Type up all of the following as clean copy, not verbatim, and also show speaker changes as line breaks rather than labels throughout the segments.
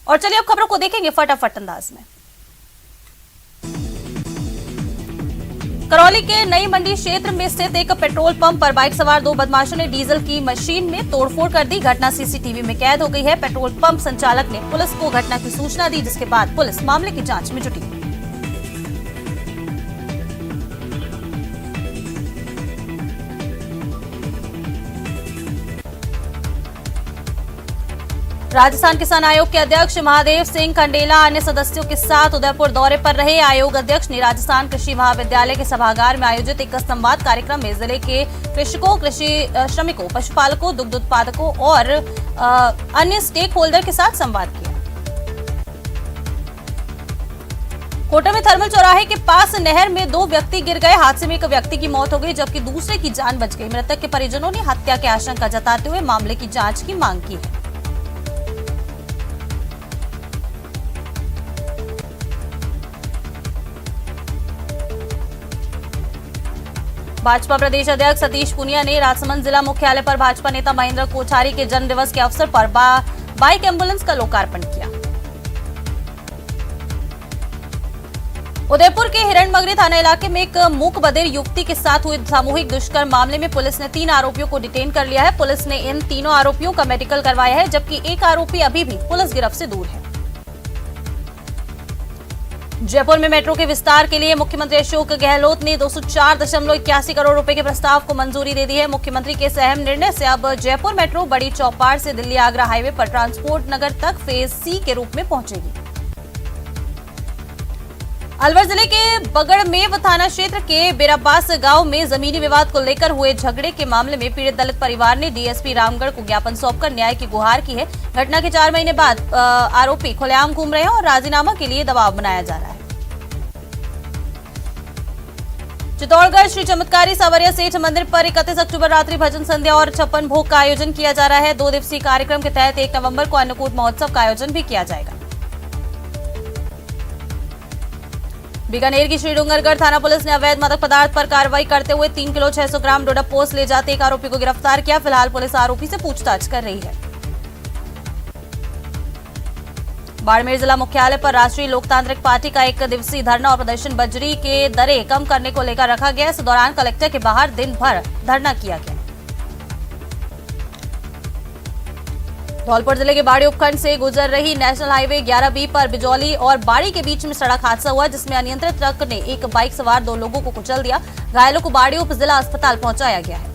और चलिए अब खबरों को देखेंगे फटाफट अंदाज में। करौली के नई मंडी क्षेत्र में स्थित एक पेट्रोल पंप पर बाइक सवार दो बदमाशों ने डीजल की मशीन में तोड़फोड़ कर दी। घटना सीसीटीवी में कैद हो गई है। पेट्रोल पंप संचालक ने पुलिस को घटना की सूचना दी, जिसके बाद पुलिस मामले की जांच में जुटी। राजस्थान किसान आयोग के अध्यक्ष महादेव सिंह खंडेला अन्य सदस्यों के साथ उदयपुर दौरे पर रहे। आयोग अध्यक्ष ने राजस्थान कृषि महाविद्यालय के सभागार में आयोजित एक संवाद कार्यक्रम में जिले के कृषकों, कृषि श्रमिकों, पशुपालकों, दुग्ध उत्पादकों और अन्य स्टेक होल्डर के साथ संवाद किया। कोटा में थर्मल चौराहे के पास नहर में दो व्यक्ति गिर गए। हादसे में एक व्यक्ति की मौत हो गई जबकि दूसरे की जान बच गई। मृतक के परिजनों ने हत्या की आशंका जताते हुए मामले की जांच की मांग की है। भाजपा प्रदेश अध्यक्ष सतीश पूनिया ने राजसमंद जिला मुख्यालय पर भाजपा नेता महेंद्र कोठारी के जन्म दिवस के अवसर पर बाइक एम्बुलेंस का लोकार्पण किया। उदयपुर के हिरणमगरी थाना इलाके में एक मूक बधिर युवती के साथ हुए सामूहिक दुष्कर्म मामले में पुलिस ने 3 आरोपियों को डिटेन कर लिया है। पुलिस ने इन तीनों आरोपियों का मेडिकल करवाया है, जबकि एक आरोपी अभी भी पुलिस गिरफ्त से दूर है। जयपुर में मेट्रो के विस्तार के लिए मुख्यमंत्री अशोक गहलोत ने 204.81 करोड़ रुपए के प्रस्ताव को मंजूरी दे दी है। मुख्यमंत्री के इस अहम निर्णय से अब जयपुर मेट्रो बड़ी चौपाड़ से दिल्ली आगरा हाईवे पर ट्रांसपोर्ट नगर तक फेज सी के रूप में पहुंचेगी। अलवर जिले के बगड़मेव थाना क्षेत्र के बेराबास गांव में जमीनी विवाद को लेकर हुए झगड़े के मामले में पीड़ित दलित परिवार ने डीएसपी रामगढ़ को ज्ञापन सौंपकर न्याय की गुहार की है। घटना के 4 महीने बाद आरोपी खुलेआम घूम रहे हैं और राजीनामा के लिए दबाव बनाया जा रहा है। चित्तौड़गढ़ श्री चमत्कारी सावरिया सेठ मंदिर पर 31 अक्टूबर रात्रि भजन संध्या और 56 भोग का आयोजन किया जा रहा है। 2 दिवसीय कार्यक्रम के तहत 1 नवंबर को अन्नकूट महोत्सव का आयोजन भी किया जाएगा। बीकानेर की श्री डूंगरगढ़ थाना पुलिस ने अवैध मादक पदार्थ पर कार्रवाई करते हुए 3 किलो 600 ग्राम डोडा पोस्ट ले जाते एक आरोपी को गिरफ्तार किया। फिलहाल पुलिस आरोपी से पूछताछ कर रही है। बाड़मेर जिला मुख्यालय पर राष्ट्रीय लोकतांत्रिक पार्टी का 1 दिवसीय धरना और प्रदर्शन बजरी के दरें कम करने को लेकर रखा गया। इस दौरान कलेक्टर के बाहर दिन भर धरना किया गया। धौलपुर जिले के बाड़ी उपखंड से गुजर रही नेशनल हाईवे 11B पर बिजौली और बाड़ी के बीच में सड़क हादसा हुआ, जिसमें अनियंत्रित ट्रक ने एक बाइक सवार 2 लोगों को कुचल दिया। घायलों को बाड़ी उप जिला अस्पताल पहुंचाया गया है।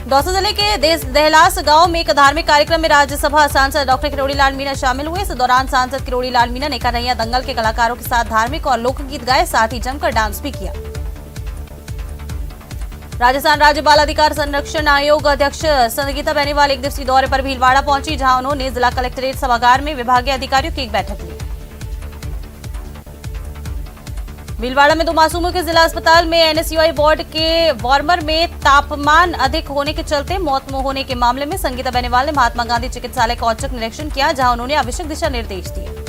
दौसा जिले के दहलास गांव में एक धार्मिक कार्यक्रम में राज्यसभा सांसद डॉक्टर किरोड़ी लाल मीणा शामिल हुए। इस दौरान सांसद किरोड़ी लाल मीणा ने कन्हैया दंगल के कलाकारों के साथ धार्मिक और लोकगीत गाए, साथ ही जमकर डांस भी किया। राजस्थान राज्य बाल अधिकार संरक्षण आयोग अध्यक्ष संगीता बेनीवाल 1 दिवसीय दौरे पर भीलवाड़ा पहुंची, जहां उन्होंने जिला कलेक्ट्रेट सभागार में विभागीय अधिकारियों की एक बैठक ली। भीलवाड़ा में 2 मासूमों के जिला अस्पताल में एनएसयूआई वार्ड के वार्मर में तापमान अधिक होने के चलते मौत होने के मामले में संगीता बेनीवाल ने महात्मा गांधी चिकित्सालय का औचक निरीक्षण किया, जहां उन्होंने आवश्यक दिशा निर्देश दिए।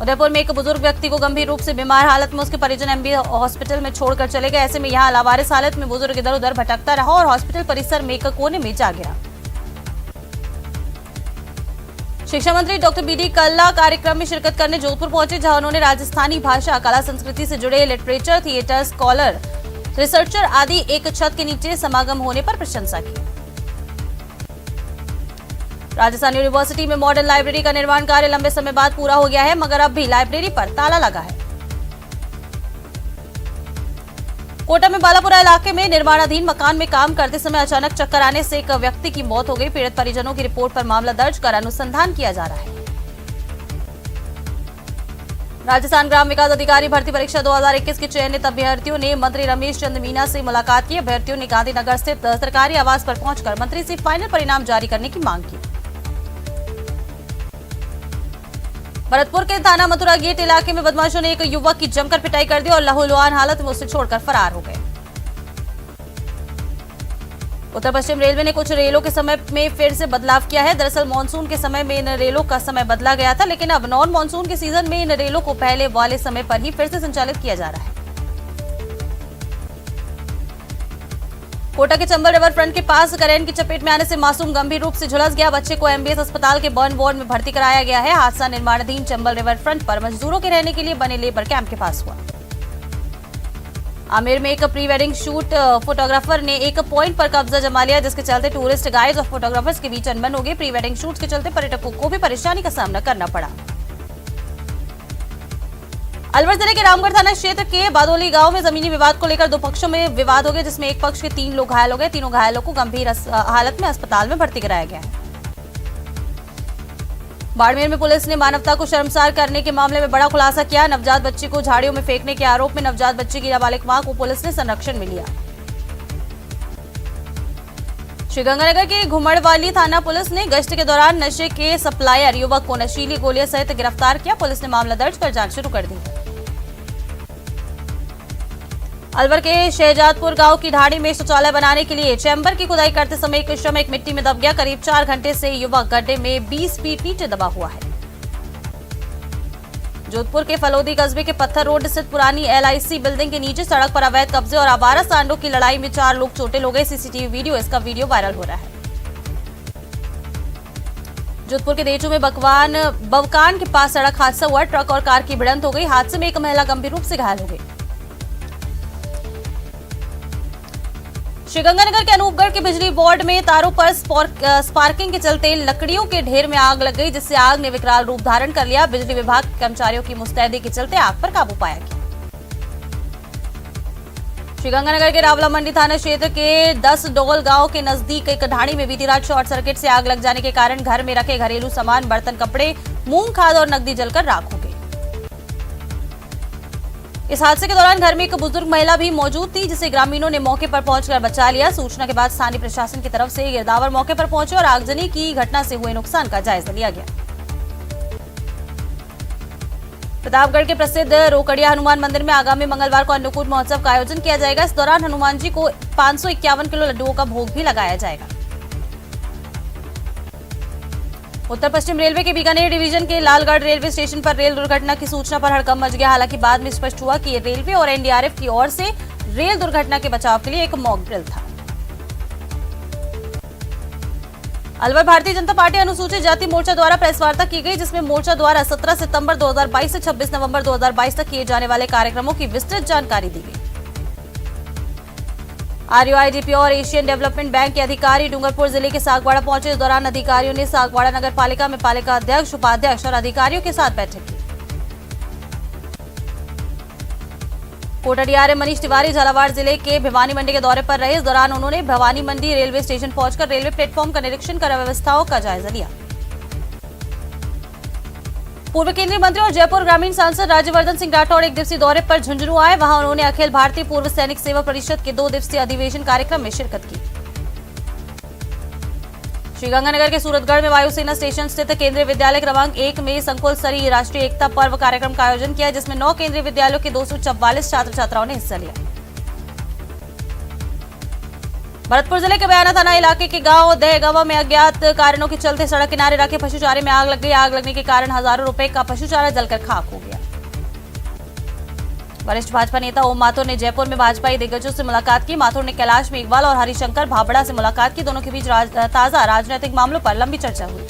उदयपुर में एक बुजुर्ग व्यक्ति को गंभीर रूप से बीमार हालत में उसके परिजन एमबी हॉस्पिटल में छोड़कर चले गए। ऐसे में यहां लावारिस हालत में बुजुर्ग इधर उधर भटकता रहा और हॉस्पिटल परिसर में एक कोने में जा गिरा। शिक्षा मंत्री डॉक्टर बीडी कल्ला कार्यक्रम में शिरकत करने जोधपुर पहुंचे, जहां उन्होंने राजस्थानी भाषा, कला, संस्कृति से जुड़े लिटरेचर, थिएटर, स्कॉलर, रिसर्चर आदि एक छत के नीचे समागम होने पर प्रशंसा की। राजस्थान यूनिवर्सिटी में मॉडर्न लाइब्रेरी का निर्माण कार्य लंबे समय बाद पूरा हो गया है, मगर अब भी लाइब्रेरी पर ताला लगा है। कोटा में बालापुरा इलाके में निर्माणाधीन मकान में काम करते समय अचानक चक्कर आने से एक व्यक्ति की मौत हो गई। पीड़ित परिजनों की रिपोर्ट पर मामला दर्ज कर अनुसंधान किया जा रहा है। राजस्थान ग्राम विकास अधिकारी भर्ती परीक्षा 2021 के चयनित अभ्यर्थियों ने मंत्री रमेश चंद मीना से मुलाकात की। अभ्यर्थियों ने गांधीनगर स्थित सरकारी आवास पर पहुंचकर मंत्री से फाइनल परिणाम जारी करने की मांग की। भरतपुर के थाना मथुरा गेट इलाके में बदमाशों ने एक युवक की जमकर पिटाई कर दी और लहूलुहान हालत में उसे छोड़कर फरार हो गए। उत्तर पश्चिम रेलवे ने कुछ रेलों के समय में फिर से बदलाव किया है। दरअसल मानसून के समय में इन रेलों का समय बदला गया था, लेकिन अब नॉन मानसून के सीजन में इन रेलों को पहले वाले समय पर ही फिर से संचालित किया जा रहा है। कोटा के चंबल रिवर फ्रंट के पास करेंट की चपेट में आने से मासूम गंभीर रूप से झुलस गया। बच्चे को एमबीएस अस्पताल के बर्न वार्ड में भर्ती कराया गया है। हादसा निर्माणाधीन चंबल रिवर फ्रंट पर मजदूरों के रहने के लिए बने लेबर कैंप के पास हुआ। आमेर में एक प्री वेडिंग शूट फोटोग्राफर ने एक पॉइंट पर कब्जा जमा लिया, जिसके चलते टूरिस्ट गाइड्स और फोटोग्राफर्स के बीच अनबन हो गई। प्री वेडिंग शूट के चलते पर्यटकों को भी परेशानी का सामना करना पड़ा। अलवर जिले के रामगढ़ थाना क्षेत्र के बादोली गांव में जमीनी विवाद को लेकर दो पक्षों में विवाद हो गया, जिसमें एक पक्ष के 3 लोग घायल हो गए। तीनों घायलों को गंभीर हालत में अस्पताल में भर्ती कराया गया है। बाड़मेर में पुलिस ने मानवता को शर्मसार करने के मामले में बड़ा खुलासा किया। नवजात बच्ची को झाड़ियों में फेंकने के आरोप में नवजात बच्ची की नाबालिग मां को पुलिस ने संरक्षण में लिया। श्रीगंगानगर के घुमड़वाली थाना पुलिस ने गश्त के दौरान नशे के सप्लायर युवक को नशीली गोलियां सहित गिरफ्तार किया। पुलिस ने मामला दर्ज कर जांच शुरू कर दी है। अलवर के शहजादपुर गांव की ढाणी में शौचालय बनाने के लिए चैम्बर की खुदाई करते समय एक श्रमिक मिट्टी में दब गया। करीब 4 घंटे से युवक गड्ढे में 20 फीट नीचे दबा हुआ है। जोधपुर के फलोदी कस्बे के पत्थर रोड स्थित पुरानी LIC बिल्डिंग के नीचे सड़क पर अवैध कब्जे और आवारा सांडों की लड़ाई में 4 लोग चोटिल हो गए। सीसीटीवी वीडियो इसका वीडियो वायरल हो रहा है। जोधपुर के देचू में बवकान के पास सड़क हादसा हुआ। ट्रक और कार की भिड़ंत हो गई। हादसे में एक महिला गंभीर रूप से घायल हो गई। श्रीगंगानगर के अनूपगढ़ के बिजली बोर्ड में तारों पर स्पार्किंग के चलते लकड़ियों के ढेर में आग लग गई, जिससे आग ने विकराल रूप धारण कर लिया। बिजली विभाग के कर्मचारियों की मुस्तैदी के चलते आग पर काबू पाया गया। श्रीगंगानगर के रावला मंडी थाना क्षेत्र के 10 डोल गांव के नजदीक एक ढाणी में बीती रात शॉर्ट सर्किट से आग लग जाने के कारण घर में रखे घरेलू सामान, बर्तन, कपड़े, मूंग, खाद और नकदी जलकर राख हो गई। इस हादसे के दौरान घर में एक बुजुर्ग महिला भी मौजूद थी, जिसे ग्रामीणों ने मौके पर पहुंचकर बचा लिया। सूचना के बाद स्थानीय प्रशासन की तरफ से गिरदावर मौके पर पहुंचे और आगजनी की घटना से हुए नुकसान का जायजा लिया गया। प्रतापगढ़ के प्रसिद्ध रोकड़िया हनुमान मंदिर में आगामी मंगलवार को अन्नकूट महोत्सव का आयोजन किया जाएगा। इस दौरान हनुमान जी को 551 किलो लड्डुओं का भोग भी लगाया जाएगा। उत्तर पश्चिम रेलवे के बीकानेर डिवीजन के लालगढ़ रेलवे स्टेशन पर रेल दुर्घटना की सूचना पर हड़कंप मच गया। हालांकि बाद में स्पष्ट हुआ कि ये रेलवे और NDRF की ओर से रेल दुर्घटना के बचाव के लिए एक मॉक ड्रिल था। अलवर भारतीय जनता पार्टी अनुसूचित जाति मोर्चा द्वारा प्रेस वार्ता की गई, जिसमें मोर्चा द्वारा 17 सितंबर 2022 से 26 नवंबर 2022 तक किए जाने वाले कार्यक्रमों की विस्तृत जानकारी दी गई। RUIDP और एशियन डेवलपमेंट बैंक के अधिकारी डूंगरपुर जिले के सागवाड़ा पहुंचे। इस दौरान अधिकारियों ने सागवाड़ा नगर पालिका में पालिका अध्यक्ष, उपाध्यक्ष और अधिकारियों के साथ बैठक की। कोटा DRM मनीष तिवारी झालावाड़ जिले के भिवानी मंडी के दौरे पर रहे। इस दौरान उन्होंने भिवानी मंडी रेलवे स्टेशन पहुंचकर रेलवे प्लेटफॉर्म का निरीक्षण कर व्यवस्थाओं का जायजा लिया। पूर्व केंद्रीय मंत्री और जयपुर ग्रामीण सांसद राज्यवर्धन सिंह राठौड़ एक दिवसीय दौरे पर झुंझुनू आए। वहां उन्होंने अखिल भारतीय पूर्व सैनिक सेवा परिषद के 2 दिवसीय अधिवेशन कार्यक्रम में शिरकत की। श्रीगंगानगर के सूरतगढ़ में वायुसेना स्टेशन स्थित केंद्रीय विद्यालय क्रमांक 1 में संकुल स्तरीय राष्ट्रीय एकता पर्व कार्यक्रम का आयोजन किया, जिसमें 9 केंद्रीय विद्यालयों के 244 छात्र छात्राओं ने हिस्सा लिया। भरतपुर जिले के बयाना थाना इलाके के गांव दहगवा में अज्ञात कारणों के चलते सड़क किनारे रखे पशुचारे में आग लग गई। आग लगने के कारण हजारों रुपए का पशुचारा जलकर खाक हो गया। वरिष्ठ भाजपा नेता ओम माथुर ने जयपुर में भाजपाई दिग्गजों से मुलाकात की। माथुर ने कैलाश मेघवाल और हरिशंकर भाबड़ा से मुलाकात की। दोनों के बीच ताजा राजनीतिक मामलों पर लंबी चर्चा हुई।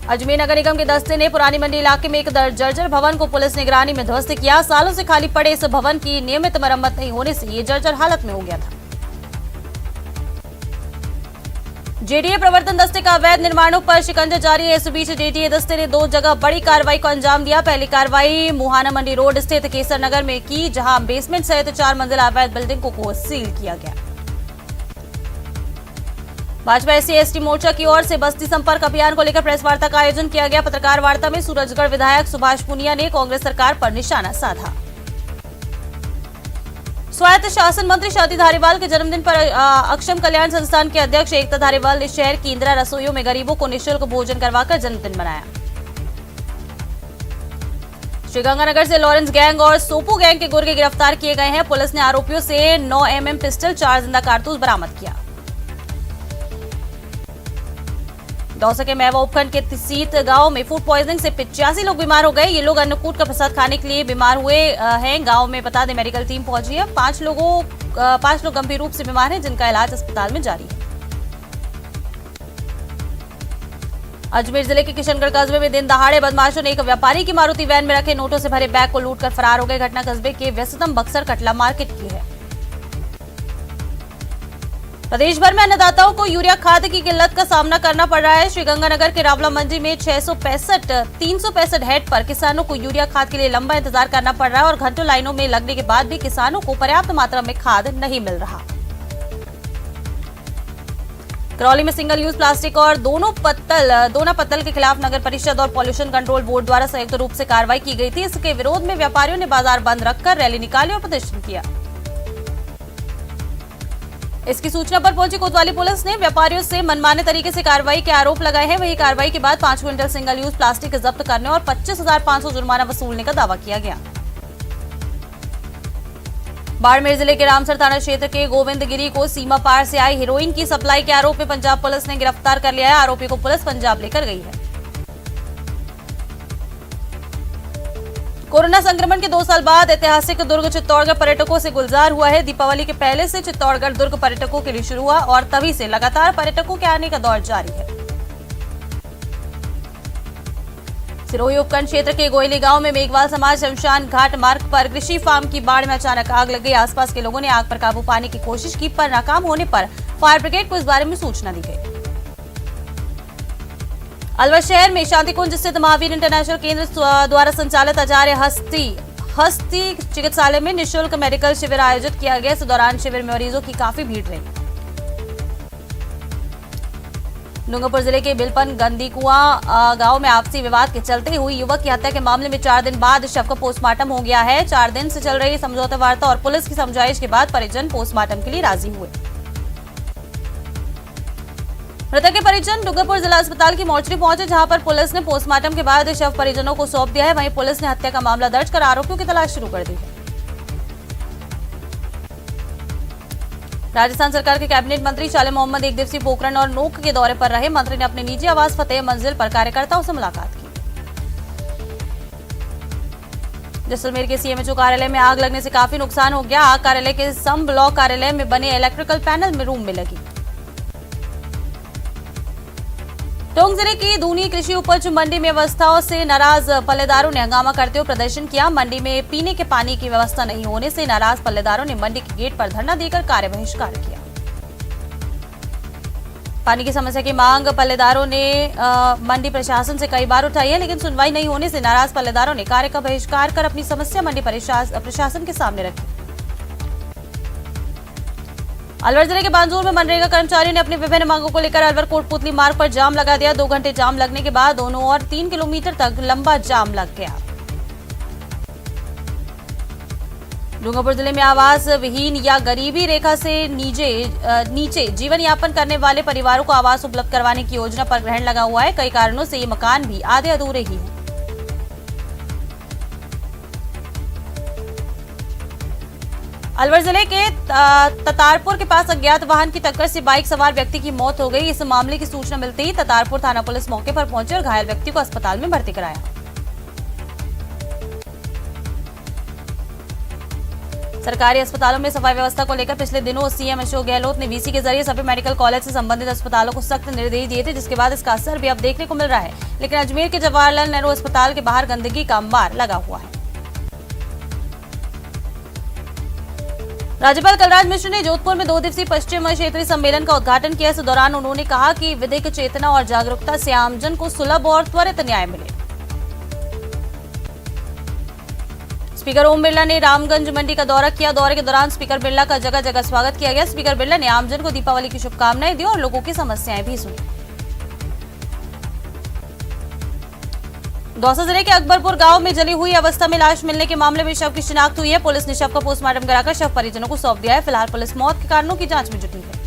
अजमेर नगर निगम के दस्ते ने पुरानी मंडी इलाके में एक जर्जर भवन को पुलिस निगरानी में ध्वस्त किया। सालों से खाली पड़े इस भवन की नियमित मरम्मत नहीं होने से ये जर्जर हालत में हो गया था। JDA प्रवर्तन दस्ते का अवैध निर्माणों पर शिकंजा जारी है। इस बीच JDA दस्ते ने 2 जगह बड़ी कार्रवाई को अंजाम दिया। पहली कार्रवाई मुहाना मंडी रोड स्थित केसर नगर में की, जहां बेसमेंट सहित 4 मंजिला अवैध बिल्डिंगों को सील किया गया। भाजपा SC/ST मोर्चा की ओर से बस्ती संपर्क अभियान को लेकर प्रेस वार्ता का आयोजन किया गया। पत्रकार वार्ता में सूरजगढ़ विधायक सुभाष पुनिया ने कांग्रेस सरकार पर निशाना साधा। स्वायत्त शासन मंत्री शांति धारीवाल के जन्मदिन पर अक्षम कल्याण संस्थान के अध्यक्ष एकता धारीवाल ने शहर की इंदिरा रसोइयों में गरीबों को निःशुल्क भोजन करवाकर जन्मदिन मनाया। श्रीगंगानगर से लॉरेंस गैंग और सोपू गैंग के गुर्गे गिरफ्तार किए गए हैं। पुलिस ने आरोपियों से 9 mm पिस्टल, 4 जिंदा कारतूस बरामद किया। दौसा के मेवा उपखंड के तिसीत गांव में फूड पॉइजनिंग से 85 लोग बीमार हो गए। ये लोग अन्नकूट का प्रसाद खाने के लिए बीमार हुए हैं। गांव में बता दें मेडिकल टीम पहुंची है। 5 लोग गंभीर रूप से बीमार हैं, जिनका इलाज अस्पताल में जारी है। अजमेर जिले के किशनगढ़ कस्बे में दिन दहाड़े बदमाशों ने एक व्यापारी की मारुति वैन में रखे नोटों से भरे बैग को लूटकर फरार हो गए। घटना कस्बे के व्यस्ततम बक्सर कटला मार्केट की है। प्रदेश भर में अन्नदाताओं को यूरिया खाद की किल्लत का सामना करना पड़ रहा है। श्रीगंगानगर के रावला मंडी में 365 हेड पर किसानों को यूरिया खाद के लिए लंबा इंतजार करना पड़ रहा है और घंटों लाइनों में लगने के बाद भी किसानों को पर्याप्त मात्रा में खाद नहीं मिल रहा। करौली में सिंगल यूज प्लास्टिक और दोना पत्तल के खिलाफ नगर परिषद और पॉल्यूशन कंट्रोल बोर्ड द्वारा संयुक्त रूप से कार्रवाई की गई थी। इसके विरोध में व्यापारियों ने बाजार बंद रखकर रैली निकाली और प्रदर्शन किया। इसकी सूचना पर पहुंची कोतवाली पुलिस ने व्यापारियों से मनमाने तरीके से कार्रवाई के आरोप लगाए हैं। वही कार्रवाई के बाद 5 क्विंटल सिंगल यूज प्लास्टिक जब्त करने और 25,500 जुर्माना वसूलने का दावा किया गया। बाड़मेर जिले के रामसर थाना क्षेत्र के गोविंदगिरी को सीमा पार से आई हेरोइन की सप्लाई के आरोप में पंजाब पुलिस ने गिरफ्तार कर लिया है। आरोपी को पुलिस पंजाब लेकर गई है। कोरोना संक्रमण के 2 साल बाद ऐतिहासिक दुर्ग चित्तौड़गढ़ पर्यटकों से गुलजार हुआ है। दीपावली के पहले से चित्तौड़गढ़ दुर्ग पर्यटकों के लिए शुरू हुआ और तभी से लगातार पर्यटकों के आने का दौर जारी है। सिरोही उपखंड क्षेत्र के गोयली गांव में मेघवाल समाज शमशान घाट मार्ग पर कृषि फार्म की बाड़ में अचानक आग लग गई। आसपास के लोगों ने आग पर काबू पाने की कोशिश की, पर नाकाम होने पर फायर ब्रिगेड को इस बारे में सूचना दी गई। अलवर शहर में शांति कुंज स्थित महावीर इंटरनेशनल केंद्र द्वारा संचालित आचार्य हस्ती चिकित्सालय में निःशुल्क मेडिकल शिविर आयोजित किया गया। इस दौरान शिविर में मरीजों की काफी भीड़ रही। डूंगरपुर जिले के बिलपन गंदीकुआं गांव में आपसी विवाद के चलते हुई युवक की हत्या के मामले में 4 दिन बाद शव का पोस्टमार्टम हो गया है। 4 दिन से चल रही समझौता वार्ता और पुलिस की समझाइश के बाद परिजन पोस्टमार्टम के लिए राजी हुए। मृतक के परिजन डूंगरपुर जिला अस्पताल की मोर्चरी पहुंचे, जहां पर पुलिस ने पोस्टमार्टम के बाद शव परिजनों को सौंप दिया है। वहीं पुलिस ने हत्या का मामला दर्ज कर आरोपियों की तलाश शुरू कर दी है। राजस्थान सरकार के कैबिनेट मंत्री शाले मोहम्मद 1 दिवसीय पोखरण और नोक के दौरे पर रहे। मंत्री ने अपने निजी आवास फतेह मंजिल पर कार्यकर्ताओं से मुलाकात की। जैसलमेर के सीएमएचओ कार्यालय में आग लगने से काफी नुकसान हो गया। आग कार्यालय के सम ब्लॉक कार्यालय में बने इलेक्ट्रिकल पैनल में रूम में लगी। टोंक जिले की दूनी कृषि उपज मंडी में व्यवस्थाओं से नाराज पल्लेदारों ने हंगामा करते हुए प्रदर्शन किया। मंडी में पीने के पानी की व्यवस्था नहीं होने से नाराज पल्लेदारों ने मंडी के गेट पर धरना देकर कार्य बहिष्कार किया। पानी की समस्या की मांग पल्लेदारों ने मंडी प्रशासन से कई बार उठाई है, लेकिन सुनवाई नहीं होने से नाराज पल्लेदारों ने कार्य का बहिष्कार कर अपनी समस्या मंडी प्रशासन के सामने रखी। अलवर जिले के बांजूर में मनरेगा कर्मचारियों ने अपनी विभिन्न मांगों को लेकर अलवर कोटपुतली मार्ग पर जाम लगा दिया। 2 घंटे जाम लगने के बाद दोनों ओर 3 किलोमीटर तक लंबा जाम लग गया। डूंगरपुर जिले में आवास विहीन या गरीबी रेखा से नीचे जीवन यापन करने वाले परिवारों को आवास उपलब्ध करवाने की योजना पर ग्रहण लगा हुआ है। कई कारणों से ये मकान भी आधे अधूरे ही हैं। अलवर जिले के ततारपुर के पास अज्ञात वाहन की टक्कर से बाइक सवार व्यक्ति की मौत हो गई। इस मामले की सूचना मिलते ही ततारपुर थाना पुलिस मौके पर पहुंची और घायल व्यक्ति को अस्पताल में भर्ती कराया। सरकारी अस्पतालों में सफाई व्यवस्था को लेकर पिछले दिनों सीएम अशोक गहलोत ने वीसी के जरिए सभी मेडिकल कॉलेज से संबंधित अस्पतालों को सख्त निर्देश दिए थे, जिसके बाद इसका असर भी अब देखने को मिल रहा है। लेकिन अजमेर के जवाहरलाल नेहरू अस्पताल के बाहर गंदगी का अंबार लगा हुआ है। राज्यपाल कलराज मिश्र ने जोधपुर में 2 दिवसीय पश्चिम क्षेत्रीय सम्मेलन का उद्घाटन किया। इस दौरान उन्होंने कहा कि विधिक चेतना और जागरूकता से आमजन को सुलभ और त्वरित न्याय मिले। स्पीकर ओम बिरला ने रामगंज मंडी का दौरा किया। दौरे के दौरान स्पीकर बिरला का जगह जगह स्वागत किया गया। स्पीकर बिरला ने आमजन को दीपावली की शुभकामनाएं दी और लोगों की समस्याएं भी सुनी। दौसा जिले के अकबरपुर गांव में जली हुई अवस्था में लाश मिलने के मामले में शव की शिनाख्त हुई है। पुलिस ने शव का पोस्टमार्टम कराकर शव परिजनों को सौंप दिया है। फिलहाल पुलिस मौत के कारणों की जांच में जुटी है।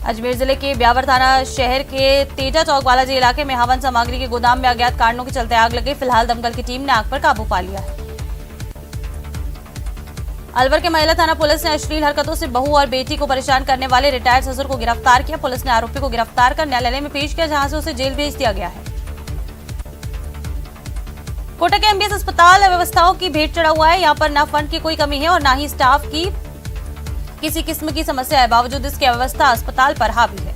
अजमेर जिले के ब्यावर थाना शहर के तेजा चौक बालाजी इलाके में हवन सामग्री के गोदाम में अज्ञात कारणों के चलते आग लगी। फिलहाल दमकल की टीम ने आग पर काबू पा लिया है। अलवर के महिला थाना पुलिस ने अश्लील हरकतों से बहू और बेटी को परेशान करने वाले रिटायर्ड ससुर को गिरफ्तार किया। पुलिस ने आरोपी को गिरफ्तार कर न्यायालय में पेश किया, जहां से उसे जेल भेज दिया गया है। कोटा के एमबीएस अस्पताल व्यवस्थाओं की भेंट चढ़ा हुआ है। यहां पर न फंड की कोई कमी है और न ही स्टाफ की किसी किस्म की समस्या है। बावजूद इसकी अव्यवस्था अस्पताल पर हावी है।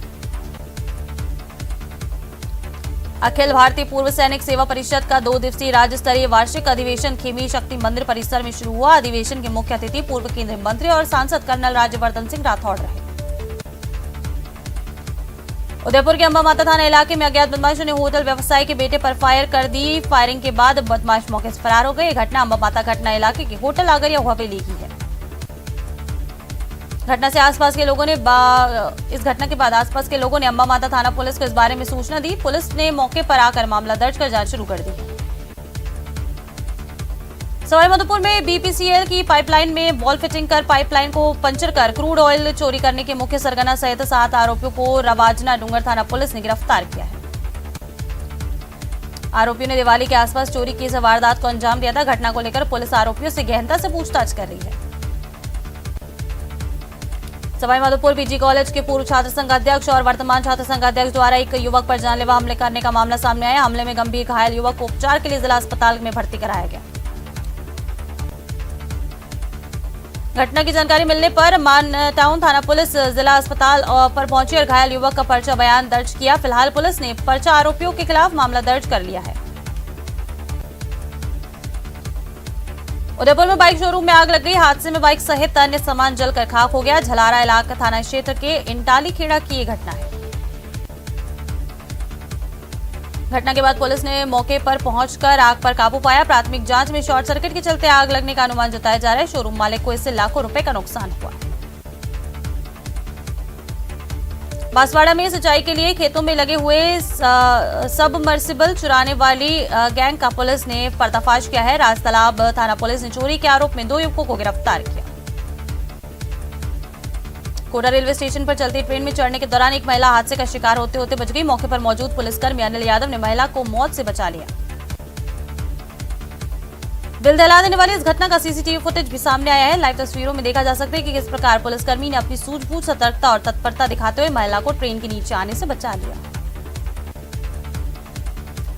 अखिल भारतीय पूर्व सैनिक सेवा परिषद का 2 दिवसीय राज्य स्तरीय वार्षिक अधिवेशन खेमी शक्ति मंदिर परिसर में शुरू हुआ। अधिवेशन के मुख्य अतिथि पूर्व केंद्रीय मंत्री और सांसद कर्नल राज्यवर्धन सिंह राठौड़ रहे। उदयपुर के अंबा माता थाना इलाके में अज्ञात बदमाशों ने होटल व्यवसायी के बेटे पर फायर कर दी। फायरिंग के बाद बदमाश मौके से फरार हो गए। घटना अंबा माता घटना इलाके के होटल आगरिया हवेली की है। घटना से आसपास के लोगों ने इस घटना के बाद आसपास के लोगों ने अंबा माता थाना पुलिस को इस बारे में सूचना दी। पुलिस ने मौके पर आकर मामला दर्ज कर जांच शुरू कर दी। सवाईमाधोपुर में बीपीसीएल की पाइपलाइन में वॉल फिटिंग कर पाइपलाइन को पंचर कर क्रूड ऑयल चोरी करने के मुख्य सरगना सहित 7 आरोपियों को रवाजना डूंगर थाना पुलिस ने गिरफ्तार किया है। आरोपियों ने दिवाली के आसपास चोरी की इस वारदात को अंजाम दिया था। घटना को लेकर पुलिस आरोपियों से गहनता से पूछताछ कर रही है। सवाईमाधोपुर पीजी कॉलेज के पूर्व छात्र संघ अध्यक्ष और वर्तमान छात्र संघ अध्यक्ष द्वारा एक युवक पर जानलेवा हमले करने का मामला सामने आया। हमले में गंभीर घायल युवक को उपचार के लिए जिला अस्पताल में भर्ती कराया गया। घटना की जानकारी मिलने पर मान टाउन थाना पुलिस जिला अस्पताल पर पहुंची और घायल युवक का पर्चा बयान दर्ज किया। फिलहाल पुलिस ने पर्चा आरोपियों के खिलाफ मामला दर्ज कर लिया है। उदयपुर में बाइक शोरूम में आग लग गई। हादसे में बाइक सहित अन्य सामान जलकर खाक हो गया। झलारा इलाका थाना क्षेत्र के इंटाली खेड़ा की ये घटना है। घटना के बाद पुलिस ने मौके पर पहुंचकर आग पर काबू पाया। प्राथमिक जांच में शॉर्ट सर्किट के चलते आग लगने का अनुमान जताया जा रहा है। शोरूम मालिक को इससे लाखों रुपए का नुकसान हुआ। बांसवाड़ा में सिंचाई के लिए खेतों में लगे हुए सबमर्सिबल चुराने वाली गैंग का पुलिस ने पर्दाफाश किया है। राजतालाब थाना पुलिस ने चोरी के आरोप में 2 युवकों को गिरफ्तार किया। कोटा रेलवे स्टेशन पर चलती ट्रेन में चढ़ने के दौरान एक महिला हादसे का शिकार होते होते बच गई। मौके पर मौजूद पुलिसकर्मी अनिल यादव ने महिला को मौत से बचा लिया। दिल दहला देने वाली इस घटना का सीसीटीवी फुटेज भी सामने आया है। लाइव तस्वीरों में देखा जा सकता है कि किस प्रकार पुलिसकर्मी ने अपनी सूझबूझ, सतर्कता और तत्परता दिखाते हुए महिला को ट्रेन के नीचे आने से बचा लिया।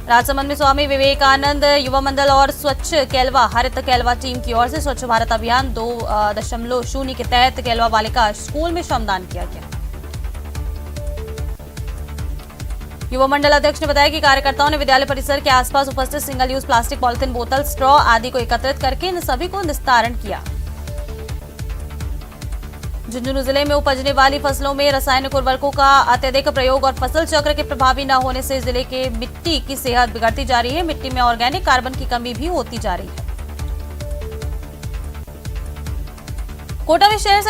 राजसमंद में स्वामी विवेकानंद युवा मंडल और स्वच्छ केलवा हरित केलवा टीम की ओर से स्वच्छ भारत अभियान 2.0 के तहत केलवा बालिका स्कूल में श्रमदान किया गया। युवा मंडल अध्यक्ष ने बताया कि कार्यकर्ताओं ने विद्यालय परिसर के आसपास उपस्थित सिंगल यूज प्लास्टिक, पॉलिथीन, बोतल, स्ट्रॉ आदि को एकत्रित करके इन सभी को निस्तारण किया। झुंझुनू जिले में उपजने वाली फसलों में रासायनिक उर्वरकों का अत्यधिक प्रयोग और फसल चक्र के प्रभावी न होने से जिले के मिट्टी की सेहत बिगड़ती जा रही है। मिट्टी में ऑर्गेनिक कार्बन की कमी भी होती जा रही है। कोटा में शहर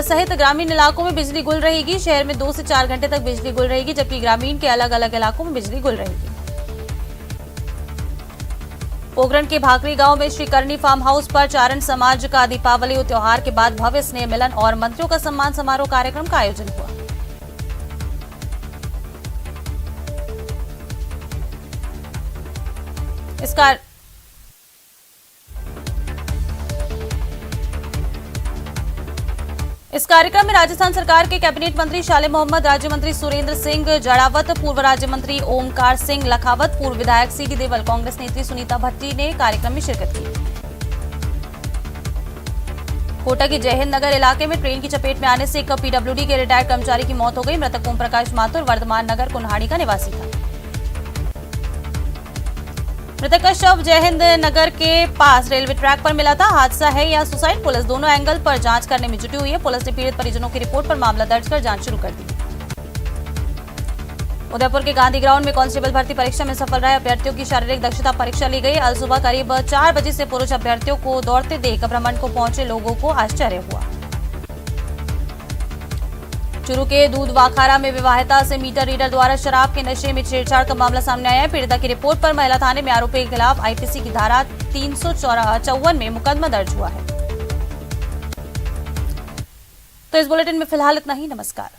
सहित ग्रामीण इलाकों में बिजली गुल रहेगी। शहर में 2 से 4 घंटे तक बिजली गुल रहेगी, जबकि ग्रामीण के अलग अलग इलाकों में बिजली गुल रहेगी। पोखरण के भाकरी गांव में श्री करनी फार्म हाउस पर चारण समाज का दीपावली त्योहार के बाद भव्य स्नेह मिलन और मंत्रियों का सम्मान समारोह कार्यक्रम का आयोजन हुआ। इस कार्यक्रम में राजस्थान सरकार के कैबिनेट मंत्री शाले मोहम्मद, राज्य मंत्री सुरेंद्र सिंह जड़ावत, पूर्व राज्य मंत्री ओमकार सिंह लखावत, पूर्व विधायक सीडी देवल, कांग्रेस नेत्री सुनीता भट्टी ने कार्यक्रम में शिरकत की। कोटा की जयहिंद नगर इलाके में ट्रेन की चपेट में आने से एक पीडब्ल्यूडी के रिटायर्ड कर्मचारी की मौत हो गई। मृतक ओम प्रकाश माथुर वर्धमान नगर कुन्हाड़ी का निवासी था। मृतक का शव जयहिंद नगर के पास रेलवे ट्रैक पर मिला था। हादसा है या सुसाइड, पुलिस दोनों एंगल पर जांच करने में जुटी हुई है। पुलिस ने पीड़ित परिजनों की रिपोर्ट पर मामला दर्ज कर जांच शुरू कर दी। उदयपुर के गांधी ग्राउंड में कांस्टेबल भर्ती परीक्षा में सफल रहे अभ्यर्थियों की शारीरिक दक्षता परीक्षा ली गई। आज सुबह करीब 4 बजे से पुरुष अभ्यर्थियों को दौड़ते देख ब्रह्मंड को पहुंचे लोगों को आश्चर्य हुआ। चूरू के दूध वाखारा में विवाहिता से मीटर रीडर द्वारा शराब के नशे में छेड़छाड़ का मामला सामने आया है। पीड़िता की रिपोर्ट पर महिला थाने में आरोपी के खिलाफ आईपीसी की धारा 354 में मुकदमा दर्ज हुआ है। तो इस बुलेटिन में फिलहाल इतना ही। नमस्कार।